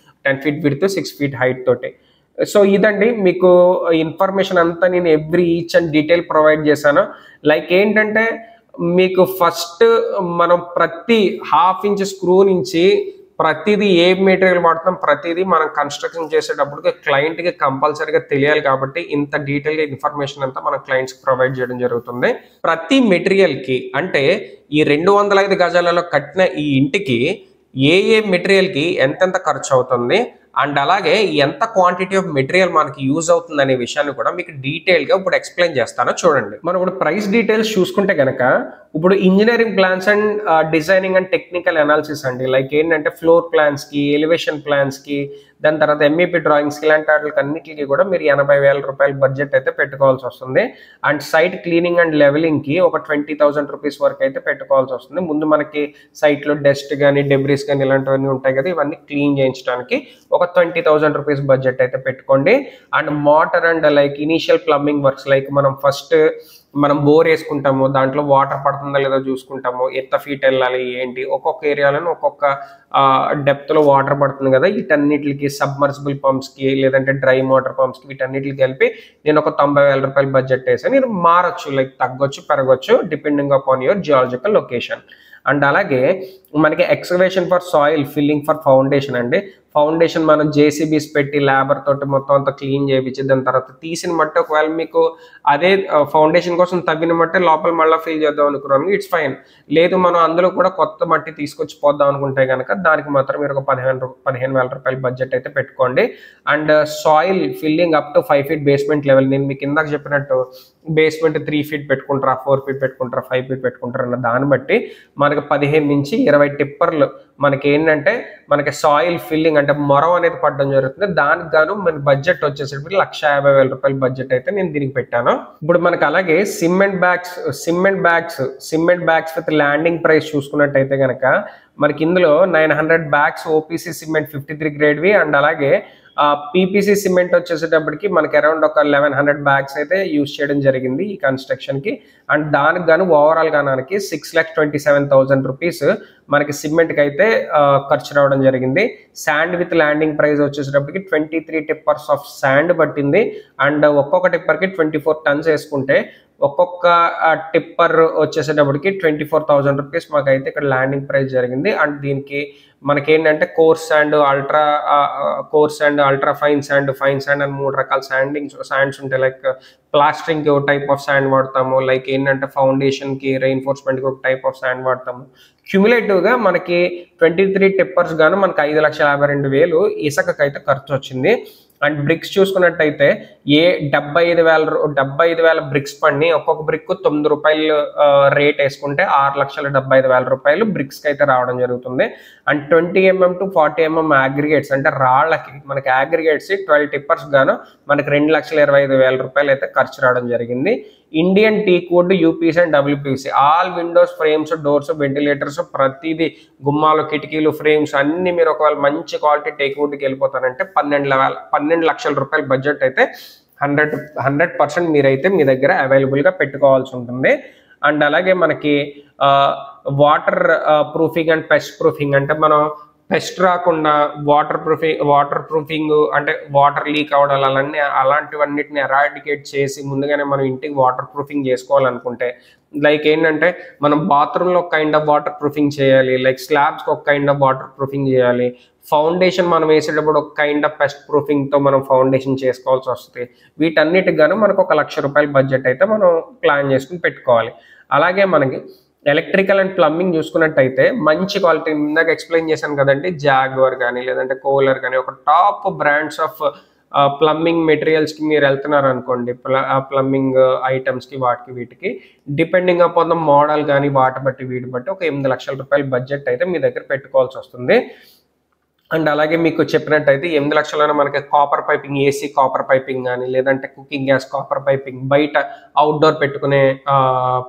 10 feet width 6 feet height తోటి. సో ఇదండి మీకు ఇన్ఫర్మేషన్ అంతా నేను ఈచ్ అండ్ డీటెయిల్ ప్రొవైడ్ చేశాను. లైక్ ఏంటంటే మీకు ఫస్ట్ మనం ప్రతి 1/2 inch స్క్రూ నుంచి ప్రతిదీ ఏ మెటీరియల్ వాడతాం ప్రతిదీ మనం కన్స్ట్రక్షన్ చేసేటప్పటికి క్లయింట్కి కంపల్సరీగా తెలియాలి. కాబట్టి ఇంత డీటెయిల్గా ఇన్ఫర్మేషన్ అంతా మన క్లయింట్స్కి ప్రొవైడ్ చేయడం జరుగుతుంది. ప్రతి మెటీరియల్కి అంటే ఈ 205 గజాలలో కట్టిన ఈ ఇంటికి ఏ మెటీరియల్కి ఎంతెంత ఖర్చు అవుతుంది, అండ్ అలాగే ఎంత క్వాంటిటీ ఆఫ్ మెటీరియల్ మనకి యూజ్ అవుతుంది అనే విషయాన్ని కూడా మీకు డీటెయిల్గా ఇప్పుడు ఎక్స్ప్లెయిన్ చేస్తాను చూడండి. మనం ఇప్పుడు ప్రైస్ డీటెయిల్స్ చూసుకుంటే కనుక ఇప్పుడు engineering plans and designing and technical analysis అండి, లైక్ ఏంటంటే ఫ్లోర్ ప్లాన్స్కి, ఎలివేషన్ ప్లాన్స్కి, దాని తర్వాత ఎంఈపీ డ్రాయింగ్స్కి, ఇలాంటి వాటికి అన్నిటికీ కూడా మీరు 80,000 రూపాయల బడ్జెట్ అయితే పెట్టుకోవాల్సి వస్తుంది. అండ్ సైట్ క్లీనింగ్ అండ్ లెవెలింగ్కి ఒక 20,000 రూపీస్ వరకు అయితే పెట్టుకోవాల్సి వస్తుంది. ముందు మనకి సైట్లో డస్ట్ కానీ డెబ్రిస్ కానీ ఇలాంటివన్నీ ఉంటాయి కదా, ఇవన్నీ క్లీన్ చేయించడానికి ఒక 20,000 రూపీస్ బడ్జెట్ అయితే పెట్టుకోండి. And motor and like initial plumbing works, like మనం బోర్ వేసుకుంటాము, దాంట్లో వాటర్ పడుతుందా లేదా చూసుకుంటాము, ఎంత ఫీట్ వెళ్ళాలి ఏంటి, ఒక్కొక్క ఏరియాలను ఒక్కొక్క డెప్త్లో వాటర్ పడుతుంది కదా, వీటన్నిటికి సబ్మర్సిబుల్ పంప్స్కి లేదంటే డ్రై మోటార్ పంప్స్కి వీటన్నిటికి కలిపి నేను ఒక 90,000 రూపాయలు బడ్జెట్ వేసాను. నేను మారచ్చు, లైక్ తగ్గొచ్చు పెరగొచ్చు depending upon your geological location. And అలాగే మనకి excavation for soil filling for foundation అండి. ఫౌండేషన్ మనం జేసీబీస్ పెట్టి లేబర్ తోటి మొత్తం అంతా క్లీన్ చేయించి దాని తర్వాత తీసిన మట్టి ఒకవేళ మీకు అదే ఫౌండేషన్ కోసం తవ్విన మట్టి లోపల మళ్ళీ ఫిల్ చేద్దాం అనుకున్నాను, ఇట్స్ ఫైన్. లేదు మనం అందులో కూడా కొత్త మట్టి తీసుకొచ్చి పోద్దాం అనుకుంటే కనుక దానికి మాత్రం మీరు ఒక 15,000 రూపాయల బడ్జెట్ అయితే పెట్టుకోండి. And soil filling up to 5 feet basement level, నేను మీకు ఇందాక చెప్పినట్టు బేస్మెంట్ 3 feet పెట్టుకుంటారా, 4 feet పెట్టుకుంటారా, 5 feet పెట్టుకుంటారా అన్న దాన్ని బట్టి మనకి 15 నుంచి 20 టిప్పర్లు మనకి ఏంటంటే మనకి సాయిల్ ఫిల్లింగ్ అంటే మొరం అనేది పడడం జరుగుతుంది. దానికి గాను మన బడ్జెట్ వచ్చేసరికి 1,50,000 రూపాయల బడ్జెట్ అయితే నేను దీనికి పెట్టాను. ఇప్పుడు మనకి అలాగే cement bags with landing price చూసుకున్నట్టయితే కనుక మనకి ఇందులో 900 బ్యాగ్స్ ఓపీసీ సిమెంట్ 53 గ్రేడ్వి అండ్ అలాగే పీపీసీ సిమెంట్ వచ్చేసేటప్పటికి మనకి అరౌండ్ ఒక 1,100 బ్యాగ్స్ అయితే యూజ్ చేయడం జరిగింది ఈ కన్స్ట్రక్షన్కి. అండ్ దానికి గాను ఓవరాల్ గానానికి 6,27,000 రూపీస్ మనకి సిమెంట్కి అయితే ఖర్చు రావడం జరిగింది. శాండ్ విత్ ల్యాండింగ్ ప్రైస్ వచ్చేసేటప్పటికి 23 టిప్పర్స్ ఆఫ్ శాండ్ పట్టింది. అండ్ ఒక్కొక్క టిప్పర్కి 24 tons వేసుకుంటే ఒక్కొక్క టిప్పర్ వచ్చేసేటప్పటికి 24,000 రూపీస్ మాకైతే ఇక్కడ ల్యాండింగ్ ప్రైస్ జరిగింది. అండ్ దీనికి మనకేంటంటే course sand, ultra fine sand అని 3 రకాల శాండ్స్ ఉంటాయి. లైక్ ప్లాస్టరింగ్కి ఒక టైప్ ఆఫ్ శాండ్ వాడతాము, లైక్ ఏంటంటే ఫౌండేషన్కి రెయిన్ఫోర్స్మెంట్కి ఒక టైప్ ఆఫ్ శాండ్ వాడతాము. క్యూములేటివ్గా మనకి 23 టిప్పర్స్ గాను మనకి 5,52,000 ఇసుకకైతే ఖర్చు వచ్చింది. అండ్ బ్రిక్స్ చూసుకున్నట్టయితే 75,000 బ్రిక్స్ పడిని ఒక్కొక్క బ్రిక్ 9 రూపాయలు రేట్ వేసుకుంటే 6,75,000 రూపాయలు బ్రిక్స్కి అయితే రావడం జరుగుతుంది. And 20 mm to 40 mm aggregates అంటే రాళ్ళకి మనకి అగ్రిగేట్స్ 12 టిప్పర్స్ గాను మనకి 2,25,000 రూపాయలు అయితే ఖర్చు రావడం జరిగింది. Indian teak wood, UPC and WPC, all Windows, frames, doors, ventilators, ప్రతిదీ గుమ్మాలు, కిటికీలు, ఫ్రేమ్స్ అన్ని మీరు ఒకవేళ మంచి క్వాలిటీ టేక్ వుడ్కి వెళ్ళిపోతారంటే 12 లక్షల రూపాయల బడ్జెట్ అయితే 100% మీరైతే మీ దగ్గర అవైలబుల్గా పెట్టుకోవాల్సి ఉంటుంది. అండ్ అలాగే మనకి water proofing and pest proofing అంటే మనం పెస్ట్ రాకుండా వాటర్ ప్రూఫింగ్ అంటే వాటర్ లీక్ అవడం అలాంటివన్నిటిని ఎరాడికేట్ చేసి ముందుగానే మనం ఇంటికి వాటర్ ప్రూఫింగ్ చేసుకోవాలనుకుంటే, లైక్ ఏంటంటే మనం బాత్రూంలో ఒక కైండ్ ఆఫ్ వాటర్ ప్రూఫింగ్ చేయాలి, లైక్ స్లాబ్స్కి ఒక కైండ్ ఆఫ్ వాటర్ ప్రూఫింగ్ చేయాలి, ఫౌండేషన్ మనం వేసేటప్పుడు ఒక కైండ్ ఆఫ్ పెస్ట్ ప్రూఫింగ్తో మనం ఫౌండేషన్ చేసుకోవాల్సి వస్తుంది. వీటన్నిటికి గాను మనకు 1,00,000 రూపాయల బడ్జెట్ అయితే మనం ప్లాన్ చేసుకుని పెట్టుకోవాలి. అలాగే మనకి ఎలక్ట్రికల్ అండ్ ప్లంబింగ్ చూసుకున్నట్టయితే మంచి క్వాలిటీ ఇందాక ఎక్స్ప్లెయిన్ చేశాను కదండి, జాగ్వర్ కానీ లేదంటే కోలర్ కానీ ఒక టాప్ బ్రాండ్స్ ఆఫ్ ప్లంబింగ్ మెటీరియల్స్కి మీరు వెళ్తున్నారు అనుకోండి, ప్లంబింగ్ ఐటమ్స్కి వీటికి డిపెండింగ్ అపాన్ ద మోడల్ కానీ వీటి బట్టి ఒక 8 లక్షల రూపాయల బడ్జెట్ అయితే మీ దగ్గర పెట్టుకోవాల్సి వస్తుంది. అండ్ అలాగే మీకు చెప్పినట్టయితే 8 లక్షలైనా మనకి copper piping, AC copper piping కానీ లేదంటే కుకింగ్ గ్యాస్ కాపర్ పైపింగ్, బయట అవుట్డోర్ పెట్టుకునే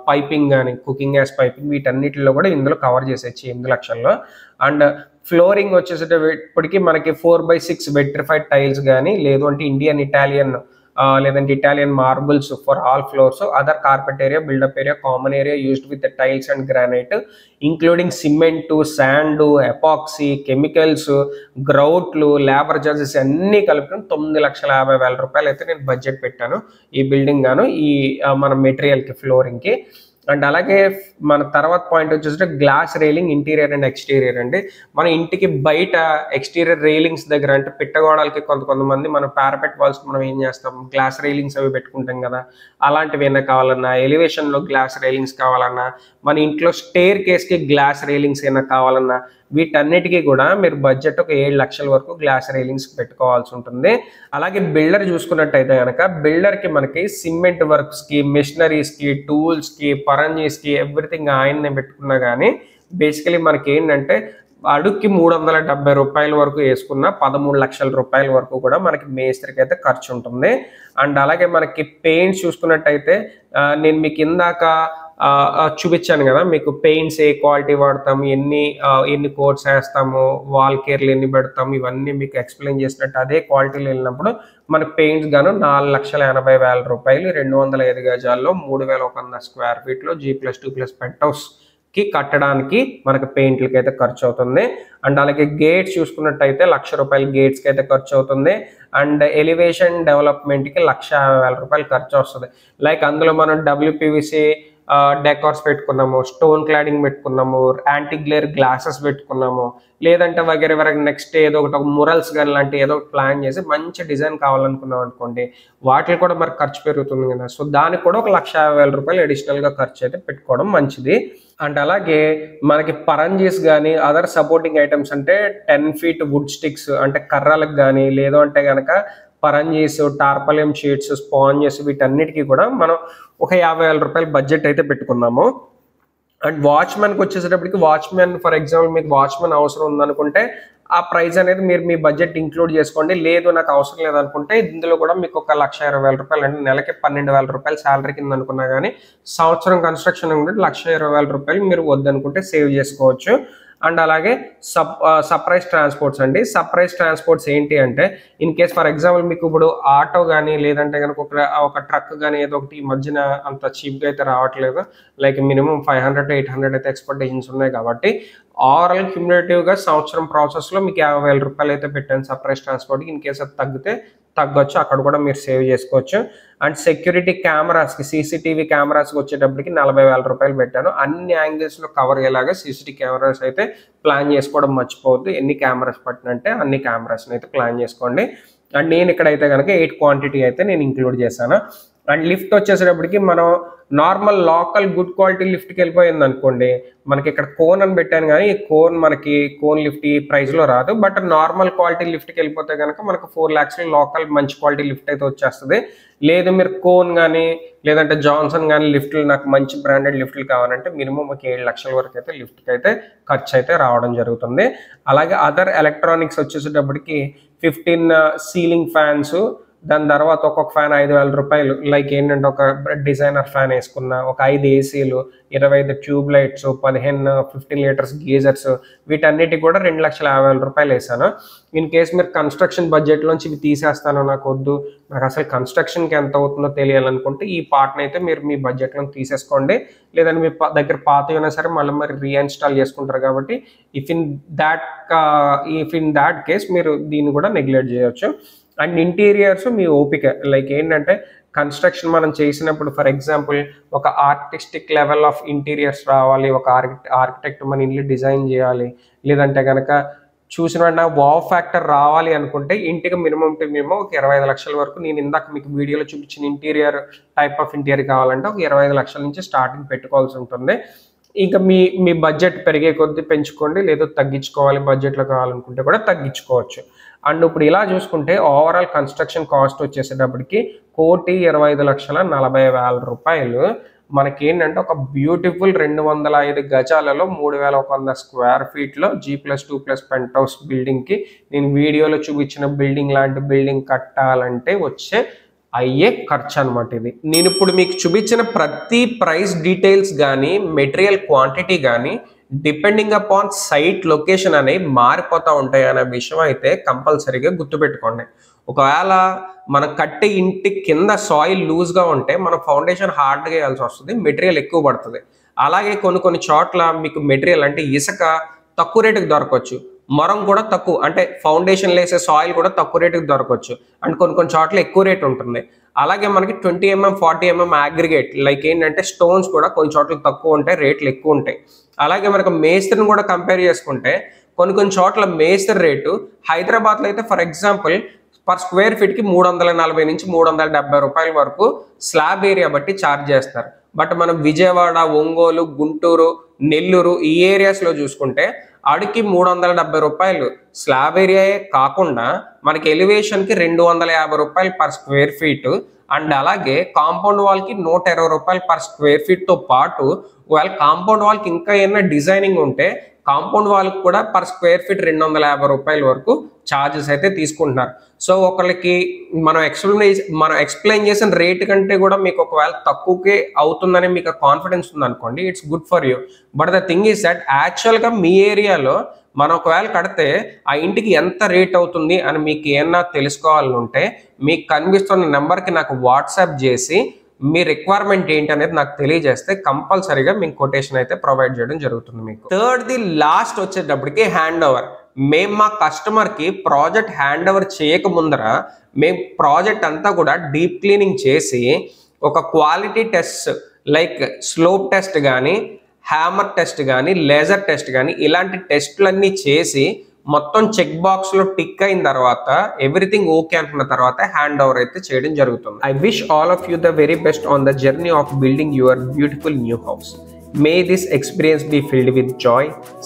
పైపింగ్ కానీ కుకింగ్ గ్యాస్ పైపింగ్, వీటన్నిటిలో కూడా ఇందులో కవర్ చేసేయచ్చు 8 లక్షల్లో. అండ్ ఫ్లోరింగ్ వచ్చేసేటప్పటికి మనకి 4x6 వెట్రిఫైడ్ టైల్స్ కానీ లేదు అంటే ఇటాలియన్ లేదంటే Italian marbles for all floors, other carpet area, built up area, common area used with tiles and granite including cement, sand, epoxy, chemicals, గ్రౌట్లు, లేబర్ చార్జెస్ అన్నీ కలిపి 9,50,000 రూపాయలు అయితే నేను బడ్జెట్ పెట్టాను ఈ బిల్డింగ్ గాను ఈ మన మెటీరియల్కి ఫ్లోరింగ్కి. అండ్ అలాగే మన తర్వాత పాయింట్ వచ్చేసి glass railing interior and exterior అండి. మన ఇంటికి బయట ఎక్స్టీరియర్ రైలింగ్స్ దగ్గర అంటే పిట్టగోడలకి కొంతమంది మన పారాపెట్ వాల్స్ మనం ఏం చేస్తాం, గ్లాస్ రైలింగ్స్ అవి పెట్టుకుంటాం కదా, అలాంటివి ఏమైనా కావాలన్నా, ఎలివేషన్లో గ్లాస్ రైలింగ్స్ కావాలన్నా, మన ఇంట్లో స్టేర్ కేస్కి గ్లాస్ రైలింగ్స్ ఏమైనా కావాలన్నా, వీటన్నిటికీ కూడా మీరు బడ్జెట్ ఒక 7 లక్షల వరకు గ్లాస్ రైలింగ్స్ పెట్టుకోవాల్సి ఉంటుంది. అలాగే బిల్డర్ చూసుకున్నట్టయితే కనుక బిల్డర్కి మనకి సిమెంట్ వర్క్స్కి, మిషనరీస్కి, టూల్స్కి, పరంజీస్కి ఎవ్రీథింగ్ ఆయన్నే పెట్టుకున్నా కానీ బేసికలీ మనకి ఏంటంటే అడుక్కి 370 రూపాయల వరకు వేసుకున్న 13 లక్షల రూపాయల వరకు కూడా మనకి మేస్త్రికి అయితే ఖర్చు ఉంటుంది. అండ్ అలాగే మనకి పెయింట్స్ చూసుకున్నట్టయితే నేను మీకు ఇందాక చూపించాను కదా, మీకు పెయింట్స్ ఏ క్వాలిటీ వాడతాము, ఎన్ని కోట్స్ వేస్తాము, వాల్ కేర్లు ఎన్ని పెడతాము, ఇవన్నీ మీకు ఎక్స్ప్లెయిన్ చేసినట్టు అదే క్వాలిటీలో వెళ్ళినప్పుడు మనకి పెయింట్స్ గాను 4,80,000 రూపాయలు 205 గజాల్లో 3,100 స్క్వేర్ ఫీట్లో G+2+ పెంట్ హౌస్కి కట్టడానికి మనకి పెయింట్లకి అయితే ఖర్చు అవుతుంది. అండ్ అలాగే గేట్స్ చూసుకున్నట్టయితే 1,00,000 రూపాయలు గేట్స్కి అయితే ఖర్చు అవుతుంది. అండ్ ఎలివేషన్ డెవలప్మెంట్కి 1,50,000 రూపాయలు ఖర్చు వస్తుంది. లైక్ అందులో మనం WPVC డెకార్స్ పెట్టుకున్నాము, స్టోన్ క్లాడింగ్ పెట్టుకున్నాము, యాంటీ గ్లేర్ గ్లాసెస్ పెట్టుకున్నాము, లేదంటే వగేరే నెక్స్ట్ ఏదో ఒకటి మురల్స్ కానీ లాంటి ఏదో ఒకటి ప్లాన్ చేసి మంచి డిజైన్ కావాలనుకున్నాం అనుకోండి, వాటికి కూడా మరి ఖర్చు పెరుగుతుంది కదా. సో దానికి కూడా ఒక 1,50,000 రూపాయలు అడిషనల్గా ఖర్చు అయితే పెట్టుకోవడం మంచిది. అండ్ అలాగే మనకి పరంజీస్ కానీ అదర్ సపోర్టింగ్ ఐటమ్స్ అంటే 10 feet వుడ్ స్టిక్స్ అంటే కర్రలకు కానీ, లేదు అంటే కనుక పరంజీస్, టార్పలియం షీట్స్, స్పాంజెస్ వీటన్నిటికీ కూడా మనం ఒక 50,000 రూపాయలు బడ్జెట్ అయితే పెట్టుకున్నాము. అండ్ వాచ్మెన్కి వచ్చేసేటప్పటికి వాచ్మెన్ ఫర్ ఎగ్జాంపుల్ మీకు వాచ్మెన్ అవసరం ఉందనుకుంటే ఆ ప్రైస్ అనేది మీరు మీ బడ్జెట్ ఇంక్లూడ్ చేసుకోండి. లేదు నాకు అవసరం లేదనుకుంటే ఇందులో కూడా మీకు ఒక 1,20,000 రూపాయలు అంటే నెలకి 12,000 రూపాయలు శాలరీ కింద అనుకున్నా కానీ సంవత్సరం కన్స్ట్రక్షన్ ఉంటే 1,20,000 రూపాయలు మీరు వద్దనుకుంటే సేవ్ చేసుకోవచ్చు. అండ్ అలాగే సర్ప్రైజ్ ట్రాన్స్పోర్ట్స్ అండి. సర్ప్రైజ్ ట్రాన్స్పోర్ట్స్ ఏంటి అంటే ఇన్ కేస్ ఫర్ ఎగ్జాంపుల్ మీకు ఇప్పుడు ఆటో కానీ లేదంటే కనుక ఒక ట్రక్ కానీ ఏదో ఒకటి ఈ మధ్యన అంత చీప్గా అయితే రావట్లేదు, లైక్ మినిమం 500 to 800 అయితే ఎక్స్పెక్టేషన్స్ ఉన్నాయి కాబట్టి ఓవరాల్ క్యూములేటివ్గా సంవత్సరం ప్రాసెస్లో మీకు 50,000 రూపాయలు అయితే పెట్టాను సర్ప్రైజ్ ట్రాన్స్పోర్ట్కి. ఇన్ కేస్ అది తగ్గొచ్చు, అక్కడ కూడా మీరు సేవ్ చేసుకోవచ్చు. అండ్ సెక్యూరిటీ కెమెరాస్కి CCTV కెమెరాస్కి వచ్చేటప్పటికి 40,000 రూపాయలు పెట్టాను. అన్ని యాంగిల్స్లో కవర్ అయ్యేలాగా CCTV కెమెరాస్ అయితే ప్లాన్ చేసుకోవడం మర్చిపోవద్దు. ఎన్ని కెమెరాస్ పట్టినంటే అన్ని కెమెరాస్ని అయితే ప్లాన్ చేసుకోండి. అండ్ నేను ఇక్కడైతే కనుక 8 క్వాంటిటీ అయితే నేను ఇంక్లూడ్ చేశాను. అండ్ లిఫ్ట్ వచ్చేసేటప్పటికి మనం నార్మల్ లోకల్ గుడ్ క్వాలిటీ లిఫ్ట్కి వెళ్ళిపోయింది అనుకోండి, మనకి ఇక్కడ కోన్ అని పెట్టాను కానీ ఈ కోన్ లిఫ్ట్ ఈ ప్రైస్లో రాదు. బట్ నార్మల్ క్వాలిటీ లిఫ్ట్కి వెళ్ళిపోతే కనుక మనకు 4 lakhs లోకల్ మంచి క్వాలిటీ లిఫ్ట్ అయితే వచ్చేస్తుంది. లేదు మీరు కోన్ కానీ లేదంటే జాన్సన్ కానీ లిఫ్ట్లు నాకు మంచి బ్రాండెడ్ లిఫ్ట్లు కావాలంటే మినిమం ఒక 7 లక్షల వరకు అయితే లిఫ్ట్కి అయితే ఖర్చు అయితే రావడం జరుగుతుంది. అలాగే అదర్ ఎలక్ట్రానిక్స్ వచ్చేసేటప్పటికి 15 సీలింగ్ ఫ్యాన్స్, దాని తర్వాత ఒక్కొక్క ఫ్యాన్ 5,000 రూపాయలు, లైక్ ఏంటంటే ఒక డిజైనర్ ఫ్యాన్ వేసుకున్న, ఒక 5 ACలు, 25 ట్యూబ్ లైట్స్, 15 లీటర్స్ గీజర్స్, వీటన్నిటికి కూడా 2,50,000 రూపాయలు వేసాను. ఇన్ కేస్ మీరు కన్స్ట్రక్షన్ బడ్జెట్లోంచి ఇవి తీసేస్తాను, నాకు వద్దు, నాకు అసలు కన్స్ట్రక్షన్కి ఎంత అవుతుందో తెలియాలనుకుంటే ఈ పార్ట్ని అయితే మీరు మీ బడ్జెట్లో తీసేసుకోండి. లేదంటే మీ దగ్గర పాత అయినా సరే మళ్ళీ మరి రీఇన్స్టాల్ చేసుకుంటారు కాబట్టి ఇఫ్ ఇన్ దాట్ కేస్ మీరు దీన్ని కూడా నెగ్లెక్ట్ చేయొచ్చు. అండ్ ఇంటీరియర్స్ మీ ఓపిక, లైక్ ఏంటంటే కన్స్ట్రక్షన్ మనం చేసినప్పుడు ఫర్ ఎగ్జాంపుల్ ఒక ఆర్టిస్టిక్ లెవెల్ ఆఫ్ ఇంటీరియర్స్ రావాలి, ఒక ఆర్కిటెక్ట్ మన ఇల్లు డిజైన్ చేయాలి, లేదంటే కనుక చూసిన వెంటనే వావ్ ఫ్యాక్టర్ రావాలి అనుకుంటే ఇంటికి మినిమం ఒక 25 లక్షల వరకు, నేను ఇందాక మీకు వీడియోలో చూపించిన ఇంటీరియర్ టైప్ ఆఫ్ ఇంటీరియర్ కావాలంటే ఒక 25 లక్షల నుంచి స్టార్టింగ్ పెట్టుకోవాల్సి ఉంటుంది. ఇంకా మీ బడ్జెట్ పెరిగే కొద్దీ పెంచుకోండి, లేదు తగ్గించుకోవాలి బడ్జెట్లో కావాలనుకుంటే కూడా తగ్గించుకోవచ్చు. అండ్ ఇప్పుడు ఇలా చూసుకుంటే ఓవరాల్ కన్స్ట్రక్షన్ కాస్ట్ వచ్చేసేటప్పటికి 1,20,40,000 రూపాయలు మనకి ఏంటంటే ఒక బ్యూటిఫుల్ 205 గజాలలో 3,100 స్క్వేర్ ఫీట్లో G+2+ పెంట్ హౌస్ బిల్డింగ్కి నేను వీడియోలో చూపించిన బిల్డింగ్ లాంటి బిల్డింగ్ కట్టాలంటే వచ్చే అయ్యే ఖర్చు అనమాట ఇది. నేను ఇప్పుడు మీకు చూపించిన ప్రతి ప్రైస్ డీటెయిల్స్ కానీ మెటీరియల్ క్వాంటిటీ కానీ డిపెండింగ్ అపాన్ సైట్ లొకేషన్ అనేవి మారిపోతూ ఉంటాయి అనే విషయం అయితే కంపల్సరీగా గుర్తుపెట్టుకోండి. ఒకవేళ మనం కట్టే ఇంటి కింద సాయిల్ లూజ్గా ఉంటే మన ఫౌండేషన్ హార్డ్గా వేయాల్సి వస్తుంది, మెటీరియల్ ఎక్కువ పడుతుంది. అలాగే కొన్ని చోట్ల మీకు మెటీరియల్ అంటే ఇసుక తక్కువ రేటుకి దొరకవచ్చు, మరం కూడా తక్కువ అంటే ఫౌండేషన్ వేసే సాయిల్ కూడా తక్కువ రేటుకి దొరకవచ్చు, అండ్ కొన్ని చోట్ల ఎక్కువ రేట్ ఉంటుంది. అలాగే మనకి 20 mm 40 mm అగ్రిగేట్ లైక్ ఏంటంటే స్టోన్స్ కూడా కొన్ని చోట్ల తక్కువ ఉంటాయి, రేట్లు ఎక్కువ ఉంటాయి. అలాగే మనకు మేస్త్రిని కూడా కంపేర్ చేసుకుంటే కొన్ని చోట్ల మేస్త్రి రేటు హైదరాబాద్లో అయితే ఫర్ ఎగ్జాంపుల్ పర్ స్క్వేర్ ఫీట్కి 340 నుంచి 370 రూపాయల వరకు స్లాబ్ ఏరియా బట్టి ఛార్జ్ చేస్తారు. బట్ మనం విజయవాడ, ఒంగోలు, గుంటూరు, నెల్లూరు ఈ ఏరియాస్లో చూసుకుంటే అడికి 370 రూపాయలు స్లాబ్ ఏరియాయే కాకుండా మనకి ఎలివేషన్కి 250 రూపాయలు పర్ స్క్వేర్ ఫీట్ అండ్ అలాగే కాంపౌండ్ వాల్కి 120 రూపాయలు పర్ స్క్వేర్ ఫీట్తో పాటు ఒకవేళ కాంపౌండ్ వాల్కి ఇంకా ఏమైనా డిజైనింగ్ ఉంటే కాంపౌండ్ వాల్కి కూడా పర్ స్క్వేర్ ఫీట్ 250 రూపాయల వరకు ఛార్జెస్ అయితే తీసుకుంటున్నారు. సో ఒకరికి మనం ఎక్స్ప్లెయిన్ చేసిన రేట్ కంటే కూడా మీకు ఒకవేళ తక్కువకే అవుతుందని మీకు కాన్ఫిడెన్స్ ఉందనుకోండి, it's good for you. But the thing is that యాక్చువల్గా మీ ఏరియాలో మనం ఒకవేళ కడితే ఆ ఇంటికి ఎంత రేట్ అవుతుంది అని మీకు ఏమన్నా తెలుసుకోవాలంటే మీకు కనిపిస్తున్న నెంబర్కి నాకు వాట్సాప్ చేసి మీ రిక్వైర్మెంట్ ఏంటి అనేది నాకు తెలియజేస్తే కంపల్సరీగా మీకు కొటేషన్ అయితే ప్రొవైడ్ చేయడం జరుగుతుంది. మీకు థర్డ్ది లాస్ట్ వచ్చేటప్పటికి హ్యాండ్ ఓవర్. మేము మా కస్టమర్కి ప్రాజెక్ట్ హ్యాండ్ ఓవర్ చేయక ముందర మేము ప్రాజెక్ట్ అంతా కూడా డీప్ క్లీనింగ్ చేసి ఒక quality test like slope test కానీ, హ్యామర్ టెస్ట్ కానీ, లేజర్ టెస్ట్ కానీ ఇలాంటి టెస్టులన్నీ చేసి మొత్తం చెక్ బాక్స్ లో టిక్ అయిన తర్వాత ఎవ్రీథింగ్ ఓకే అనుకున్న తర్వాత హ్యాండ్ ఓవర్ అయితే చేయడం జరుగుతుంది. I wish all of you the very best on the journey of building your beautiful new house. May this experience be filled with joy,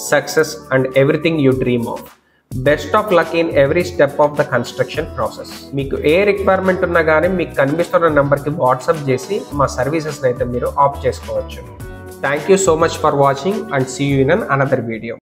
success and everything you dream of. Best of luck in every step of the construction process. మీకు ఏ requirement ఉన్నా కానీ మీకు కనిపిస్తున్న నెంబర్కి WhatsApp చేసి మా సర్వీసెస్ని అయితే మీరు ఆప్ట్ చేసుకోవచ్చు. Thank you so much for watching and see you in another video.